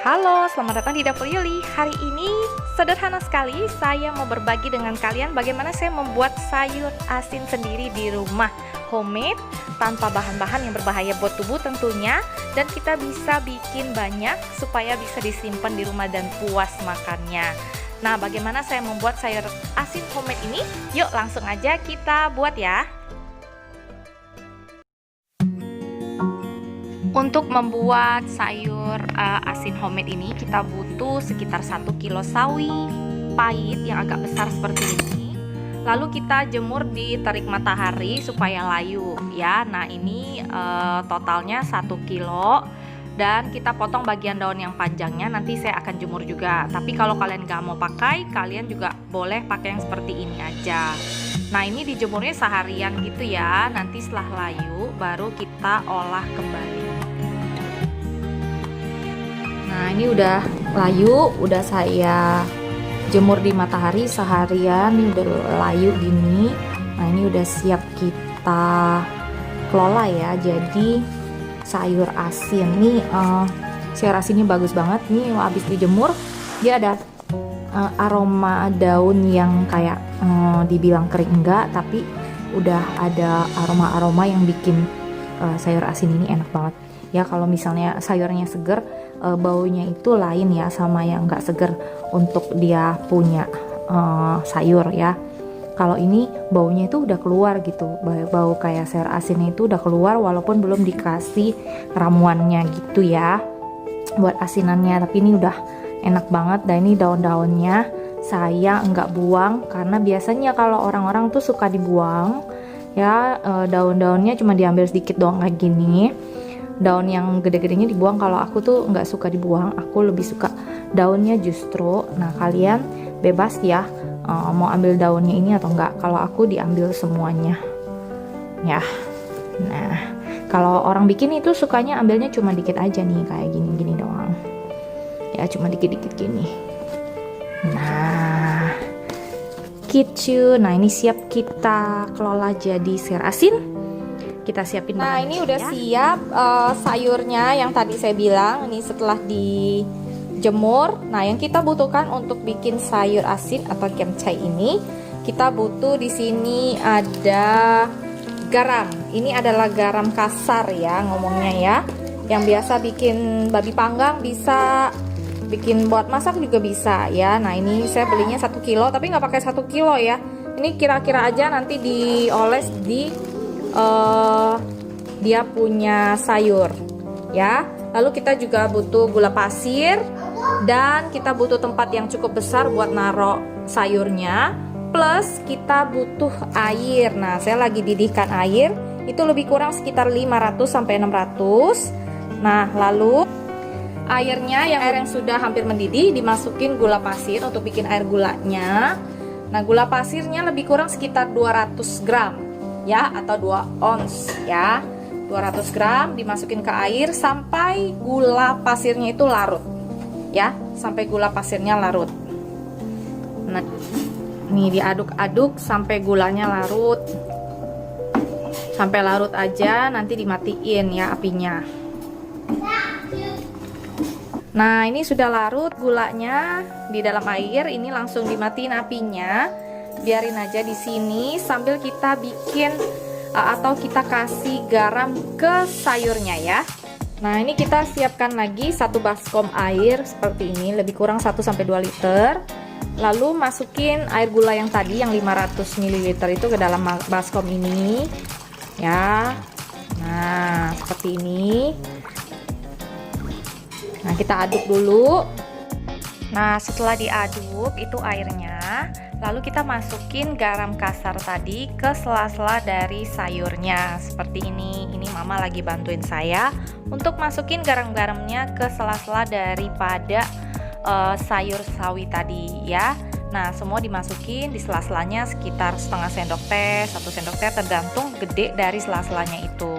Halo, selamat datang di Dapur Yuli. Hari ini sederhana sekali saya mau berbagi dengan kalian bagaimana saya membuat sayur asin sendiri di rumah, homemade, tanpa bahan-bahan yang berbahaya buat tubuh tentunya, dan kita bisa bikin banyak supaya bisa disimpan di rumah dan puas makannya. Nah, bagaimana saya membuat sayur asin homemade ini? Yuk langsung aja kita buat ya. Untuk membuat sayur asin homemade ini kita butuh sekitar 1 kilo sawi pahit yang agak besar seperti ini. Lalu kita jemur di terik matahari supaya layu ya. Nah ini totalnya 1 kilo. Dan kita potong bagian daun yang panjangnya, nanti saya akan jemur juga. Tapi kalau kalian gak mau pakai, kalian juga boleh pakai yang seperti ini aja. Nah ini dijemurnya seharian gitu ya. Nanti setelah layu baru kita olah kembali. Nah ini udah layu, udah saya jemur di matahari seharian. Ini udah layu gini. Nah ini udah siap kita kelola ya. Jadi sayur asin nih, sayur asinnya bagus banget nih. Habis dijemur dia ada aroma daun yang kayak dibilang kering enggak, tapi udah ada aroma-aroma yang bikin sayur asin ini enak banget ya. Kalau misalnya sayurnya seger, baunya itu lain ya sama yang enggak seger untuk dia punya sayur ya. Kalau ini baunya itu udah keluar gitu, bau kayak sayur asinnya itu udah keluar walaupun belum dikasih ramuannya gitu ya buat asinannya. Tapi ini udah enak banget. Dan ini daun-daunnya saya nggak buang karena biasanya kalau orang-orang tuh suka dibuang ya, daun-daunnya cuma diambil sedikit doang kayak gini. Daun yang gede-gedenya dibuang, kalau aku tuh nggak suka dibuang, aku lebih suka daunnya justru. Nah kalian bebas ya mau ambil daunnya ini atau enggak. Kalau aku diambil semuanya ya. Nah kalau orang bikin itu sukanya ambilnya cuma dikit aja nih, kayak gini-gini doang ya, cuma dikit-dikit gini. Nah gitu. Nah ini siap kita kelola jadi sayur asin. Kita siapin. Nah ini udah ya. Siap sayurnya yang tadi saya bilang ini setelah dijemur. Nah yang kita butuhkan untuk bikin sayur asin atau kimchi ini, kita butuh di sini ada garam. Ini adalah garam kasar ya ngomongnya ya, yang biasa bikin babi panggang bisa, bikin buat masak juga bisa ya. Nah ini saya belinya 1 kilo, tapi nggak pakai 1 kilo ya. Ini kira-kira aja nanti dioles di dia punya sayur ya. Lalu kita juga butuh gula pasir, dan kita butuh tempat yang cukup besar buat naruh sayurnya, plus kita butuh air. Nah saya lagi didihkan air, itu lebih kurang sekitar 500 sampai 600. Nah lalu airnya, air yang sudah hampir mendidih, dimasukin gula pasir untuk bikin air gulanya. Nah gula pasirnya lebih kurang sekitar 200 gram ya, atau 2 ons ya. 200 gram dimasukin ke air sampai gula pasirnya itu larut ya, sampai gula pasirnya larut. Nah nih diaduk-aduk sampai gulanya larut, sampai larut aja, nanti dimatiin ya apinya. Nah ini sudah larut gulanya di dalam air, ini langsung dimatiin apinya, biarin aja di sini sambil kita bikin atau kita kasih garam ke sayurnya ya. Nah ini kita siapkan lagi 1 baskom air seperti ini, lebih kurang 1 sampai 2 liter. Lalu masukin air gula yang tadi yang 500 ml itu ke dalam baskom ini ya. Nah seperti ini. Nah kita aduk dulu. Nah setelah diaduk itu airnya, lalu kita masukin garam kasar tadi ke sela-sela dari sayurnya seperti ini. Ini mama lagi bantuin saya untuk masukin garam-garamnya ke sela-sela daripada sayur sawi tadi ya. Nah semua dimasukin di sela-selanya sekitar setengah sendok teh, 1 sendok teh, tergantung gede dari sela-selanya itu.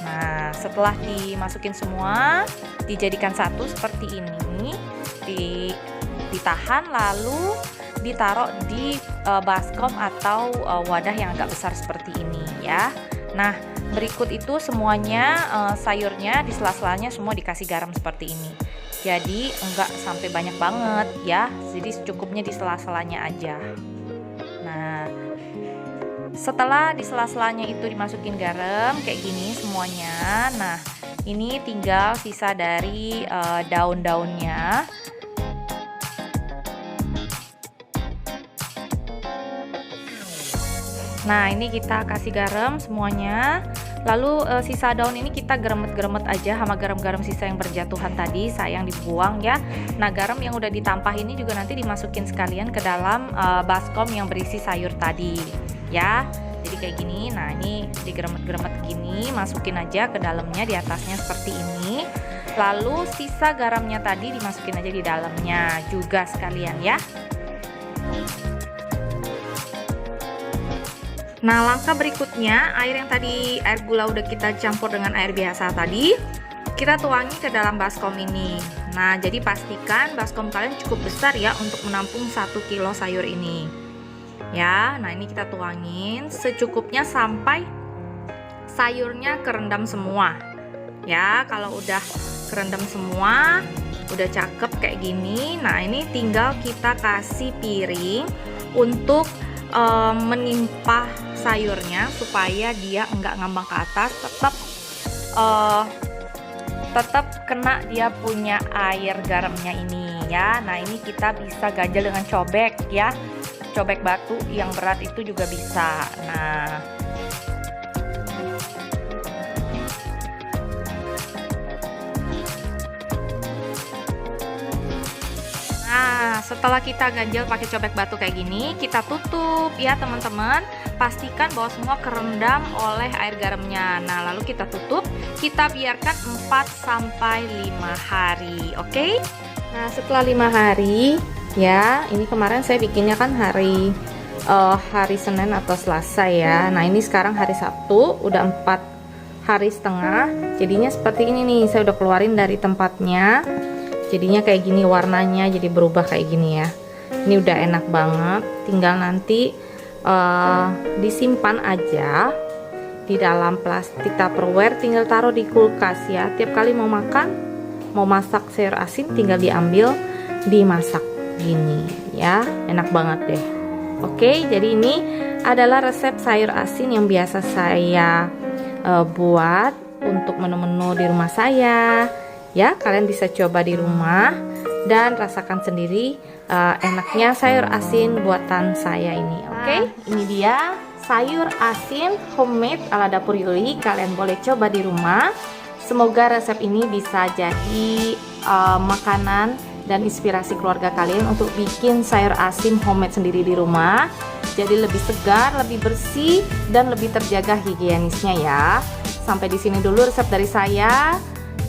Nah setelah dimasukin semua, dijadikan satu seperti ini, ditahan lalu ditaruh di baskom atau wadah yang agak besar seperti ini ya. Nah berikut itu semuanya sayurnya di sela-selanya semua dikasih garam seperti ini. Jadi enggak sampai banyak banget ya. Jadi secukupnya di sela-selanya aja. Nah, setelah di sela-selanya itu dimasukin garam kayak gini semuanya. Nah, ini tinggal sisa dari daun-daunnya. Nah, ini kita kasih garam semuanya. Lalu sisa daun ini kita geremet-geremet aja sama garam-garam sisa yang berjatuhan tadi, sayang dibuang ya. Nah, garam yang udah ditampah ini juga nanti dimasukin sekalian ke dalam baskom yang berisi sayur tadi ya. Jadi kayak gini. Nah, ini digeremet-geremet gini, masukin aja ke dalamnya, di atasnya seperti ini. Lalu sisa garamnya tadi dimasukin aja di dalamnya juga sekalian ya. Nah, langkah berikutnya, air yang tadi air gula udah kita campur dengan air biasa tadi, kita tuangi ke dalam baskom ini. Nah, jadi pastikan baskom kalian cukup besar ya untuk menampung 1 kilo sayur ini. Ya, nah ini kita tuangin secukupnya sampai sayurnya kerendam semua. Ya, kalau udah kerendam semua, udah cakep kayak gini. Nah, ini tinggal kita kasih piring untuk menimpa sayurnya supaya dia enggak ngambang ke atas, tetap kena dia punya air garamnya ini ya. Nah, ini kita bisa ganjel dengan cobek ya, cobek batu yang berat itu juga bisa. Nah, setelah kita ganjel pakai cobek batu kayak gini, kita tutup ya teman-teman. Pastikan bahwa semua kerendam oleh air garamnya. Nah, lalu kita tutup, kita biarkan 4-5 hari, oke? Nah, setelah 5 hari ya, ini kemarin saya bikinnya kan hari Senin atau Selasa ya. Nah, ini sekarang hari Sabtu, udah 4 hari setengah. Jadinya seperti ini nih, saya udah keluarin dari tempatnya. Jadinya kayak gini warnanya, jadi berubah kayak gini ya. Ini udah enak banget. Tinggal nanti disimpan aja di dalam plastik Tupperware, tinggal taruh di kulkas ya. Tiap kali mau makan, mau masak sayur asin, tinggal diambil, dimasak gini ya. Enak banget deh. Oke, jadi ini adalah resep sayur asin yang biasa saya buat untuk menu-menu di rumah saya. Ya, kalian bisa coba di rumah dan rasakan sendiri enaknya sayur asin buatan saya ini. Oke, ini dia sayur asin homemade ala dapur Yuli. Kalian boleh coba di rumah. Semoga resep ini bisa jadi makanan dan inspirasi keluarga kalian untuk bikin sayur asin homemade sendiri di rumah. Jadi lebih segar, lebih bersih, dan lebih terjaga higienisnya ya. Sampai di sini dulu resep dari saya.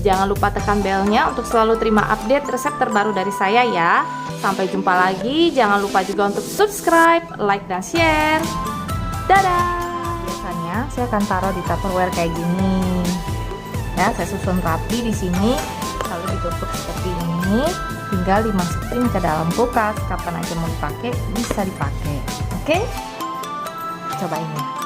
Jangan lupa tekan belnya untuk selalu terima update resep terbaru dari saya ya. Sampai jumpa lagi. Jangan lupa juga untuk subscribe, like, dan share. Dadah. Biasanya saya akan taruh di Tupperware kayak gini. Ya, saya susun rapi di sini, lalu ditutup seperti ini. Tinggal dimasukin ke dalam kulkas. Kapan aja mau dipakai, bisa dipakai. Oke? Cobain ya.